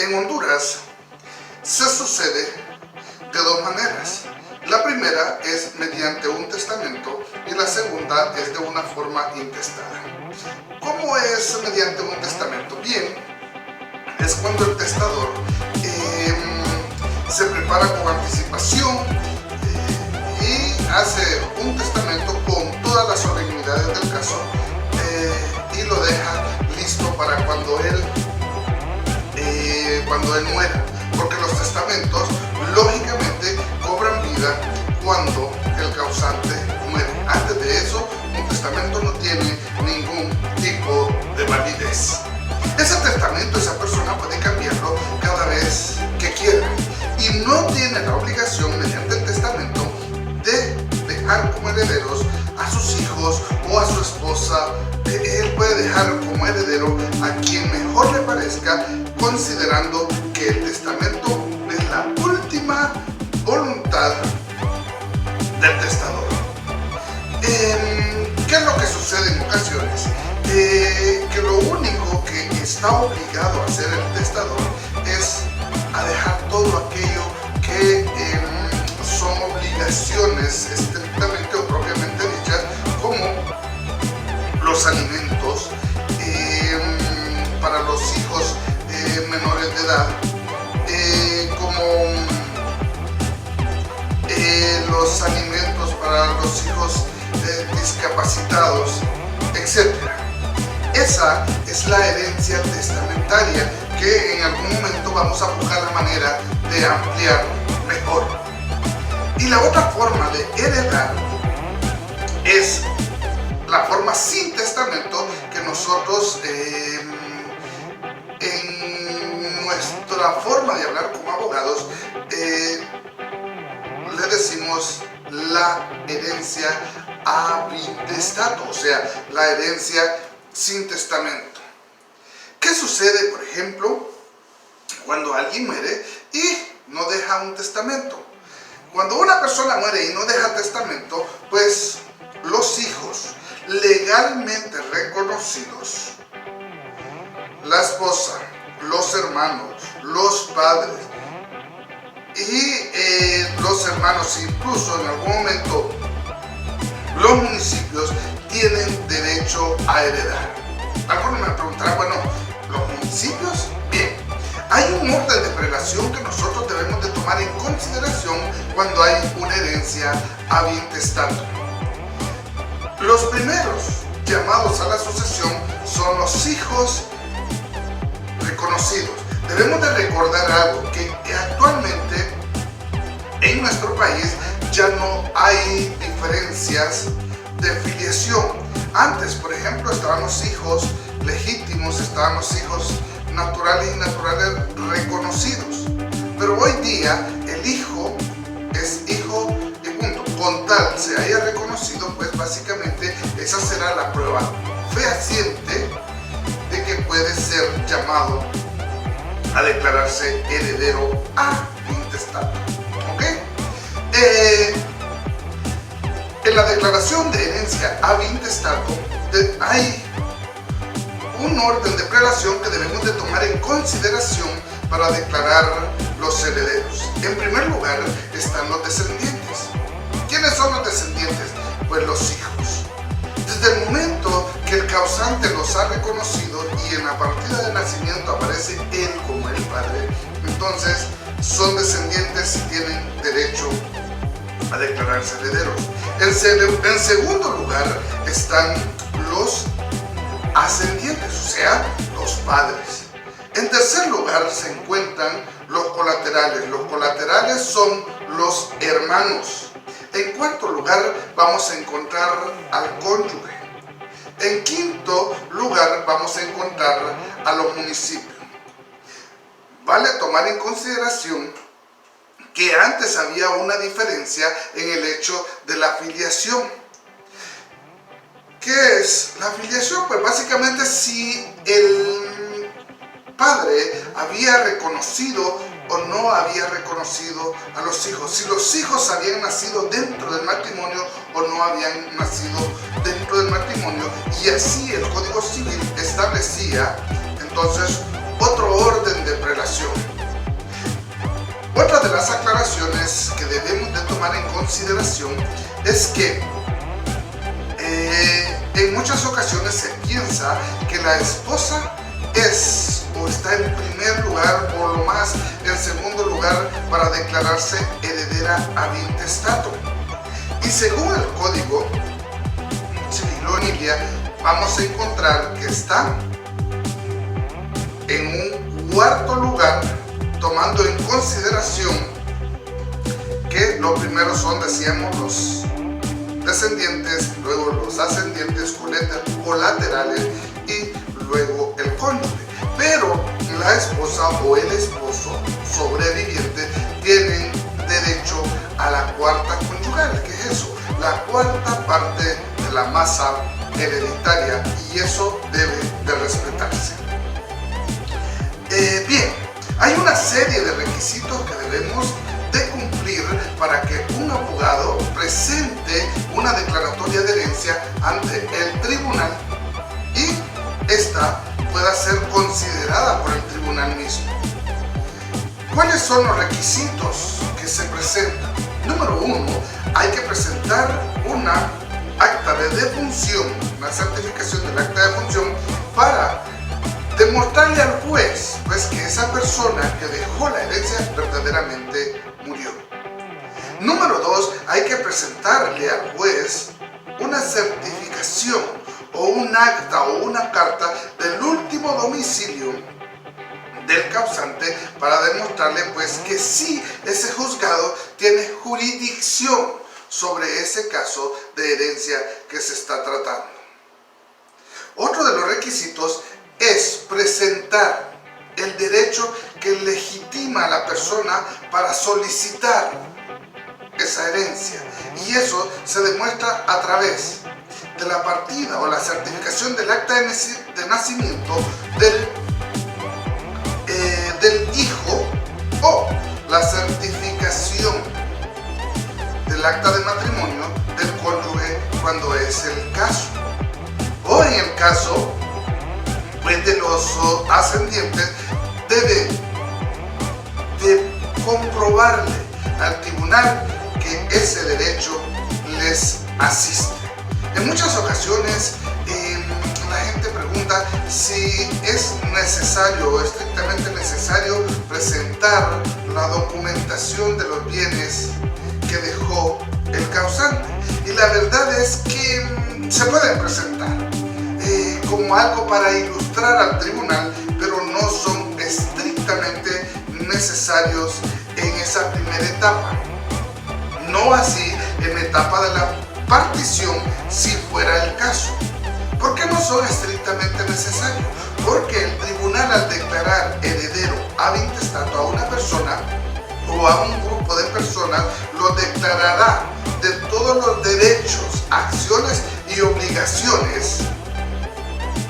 En Honduras se sucede de dos maneras. La primera es mediante un testamento y la segunda es de una forma intestada. ¿Cómo es mediante un testamento? Bien, es cuando el testador se prepara con anticipación y hace un testamento con todas las solemnidades del caso y lo deja listo para cuando él muera, porque los testamentos lógicamente cobran vida cuando el causante muere. Antes de eso, un testamento no tiene ningún tipo de validez. Ese testamento, esa persona puede cambiarlo cada vez que quiera y no tiene la obligación mediante el testamento de dejar como herederos a sus hijos o a su esposa. Él puede dejar como heredero a quien mejor le parezca, considerando que el testamento es la última voluntad del testador. ¿Qué es lo que sucede en ocasiones? Que lo único que está obligado a hacer el testador es a dejar todo aquello que son obligaciones estrictamente o propiamente dichas, como los alimentos para los hijos menores de edad, como los alimentos para los hijos discapacitados, etc. Esa es la herencia testamentaria que en algún momento vamos a buscar la manera de ampliar mejor. Y la otra forma de heredar es la forma sin testamento, que nosotros en nuestra forma de hablar como abogados le decimos la herencia ab intestato, o sea, la herencia sin testamento. ¿Qué sucede, por ejemplo, cuando alguien muere y no deja un testamento? Cuando una persona muere y no deja testamento, pues los hijos legalmente reconocidos, la esposa, los hermanos, los padres y los hermanos, incluso en algún momento los municipios, tienen derecho a heredar. Algunos me preguntarán, bueno, ¿los municipios? Bien, hay un orden de prelación que nosotros debemos de tomar en consideración cuando hay una herencia ab intestato. Los primeros llamados a la sucesión son los hijos reconocidos. Debemos de recordar algo, que actualmente en nuestro país ya no hay diferencias de filiación. Antes, por ejemplo, estaban los hijos legítimos, estaban los hijos naturales y naturales reconocidos. Pero hoy día el hijo es hijo y punto. Con tal se haya reconocido, pues básicamente esa será la prueba fehaciente de que puede ser llamado a declararse heredero ab intestato. ¿Ok? En la declaración de herencia ab intestato hay un orden de prelación que debemos de tomar en consideración para declarar los herederos. En primer lugar están los descendientes. ¿Quiénes son los descendientes? Pues los hijos. Desde el momento que el causante los ha reconocido y en la partida de nacimiento aparece él como el padre, entonces son descendientes y tienen derecho a declararse herederos. En segundo lugar están los ascendientes, o sea, los padres. En tercer lugar se encuentran los colaterales. Los colaterales son los hermanos. En cuarto lugar vamos a encontrar al cónyuge. En quinto lugar vamos a encontrar a los municipios. Vale tomar en consideración que antes había una diferencia en el hecho de la filiación. ¿Qué es la filiación? Pues básicamente si el padre había reconocido o no había reconocido a los hijos, si los hijos habían nacido dentro del matrimonio o no habían nacido dentro del matrimonio, y así el Código Civil establecía entonces otro orden de prelación. ocasión. Otra de las aclaraciones que debemos de tomar en consideración es que en muchas ocasiones se piensa que la esposa es o está en primer lugar o lo más en segundo lugar para declararse heredera ab intestatum. Y según el Código Civil o Emilia, vamos a encontrar que está en un cuarto lugar, tomando en consideración que lo primero son, decíamos, los descendientes, luego los ascendientes colaterales y luego el cónyuge. Pero la esposa o el esposo sobreviviente tienen derecho a la cuarta conyugal. ¿Qué es eso? La cuarta parte de la masa hereditaria, y eso debe de respetarse. Bien, hay una serie de requisitos que debemos de cumplir para que un abogado presente una declaratoria de herencia ante el tribunal y esta pueda ser considerada por el tribunal mismo. ¿Cuáles son los requisitos que se presentan? Número 1, hay que presentar una acta de defunción, una certificación del acta de defunción para demostrarle al juez pues que esa persona que dejó la herencia verdaderamente murió. Número 2, hay que presentarle al juez una certificación o un acta o una carta del último domicilio del causante para demostrarle pues que sí, ese juzgado tiene jurisdicción sobre ese caso de herencia que se está tratando. Otro de los requisitos es presentar el derecho que legitima a la persona para solicitar esa herencia, y eso se demuestra a través de la partida o la certificación del acta de nacimiento del hijo, o la certificación del acta de matrimonio del cónyuge cuando es el caso, o en el caso pues de los ascendientes debe de comprobarle al tribunal que ese derecho les asiste. En muchas ocasiones la gente pregunta si es necesario o estrictamente necesario presentar la documentación de los bienes que dejó el causante, y la verdad es que se pueden presentar como algo para ilustrar al tribunal, pero no son estrictamente necesarios en esa primera etapa. No así en la etapa de la partición, si fuera el caso. ¿Por qué no son estrictamente necesarios? Porque el tribunal, al declarar heredero ab intestato a una persona o a un grupo de personas, lo declarará de todos los derechos, acciones y obligaciones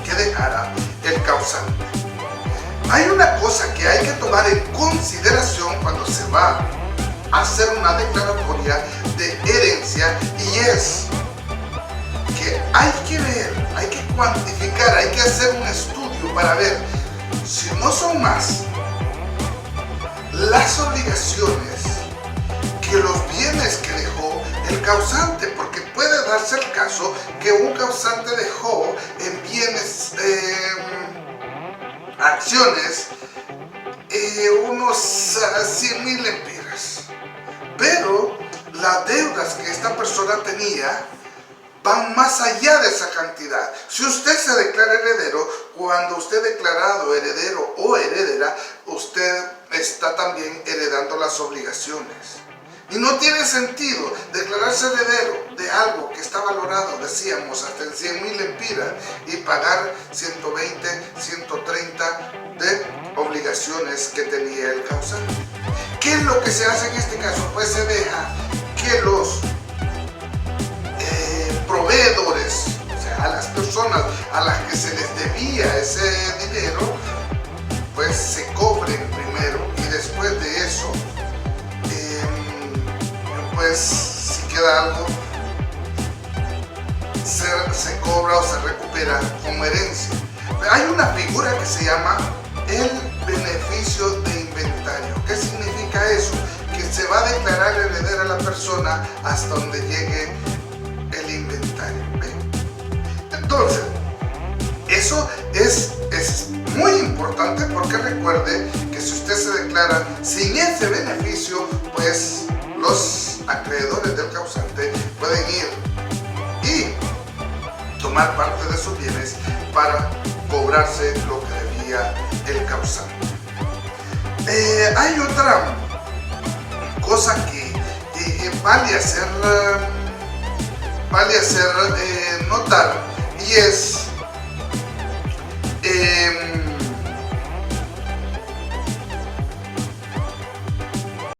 que dejara el causante. Hay una cosa que hay que tomar en consideración cuando se va a hacer una declaratoria de herencia, y es que hay que ver, hay que cuantificar, hay que hacer un estudio para ver si no son más las obligaciones que los bienes que dejó el causante, porque puede darse el caso que un causante dejó en bienes, acciones, unos 100,000 lempiras, pero las deudas que esta persona tenía van más allá de esa cantidad. Si usted se declara heredero, cuando usted es declarado heredero o heredera, usted está también heredando las obligaciones. Y no tiene sentido declararse heredero de algo que está valorado, decíamos, hasta en 100,000 lempiras, y pagar 120, 130 de obligaciones que tenía el causante. ¿Qué es lo que se hace en este caso? Pues se deja que los proveedores, o sea, a las personas a las que se les debía ese dinero, pues se cobren primero, y después de eso, pues si queda algo, se cobra o se recupera como herencia. Hay una figura que se llama el beneficio de declarar heredera a la persona hasta donde llegue el inventario. ¿Ve? Entonces, eso es muy importante, porque recuerde que si usted se declara sin ese beneficio, pues los acreedores del causante pueden ir y tomar parte de sus bienes para cobrarse lo que debía el causante. Hay otra cosa que vale hacer notar, y es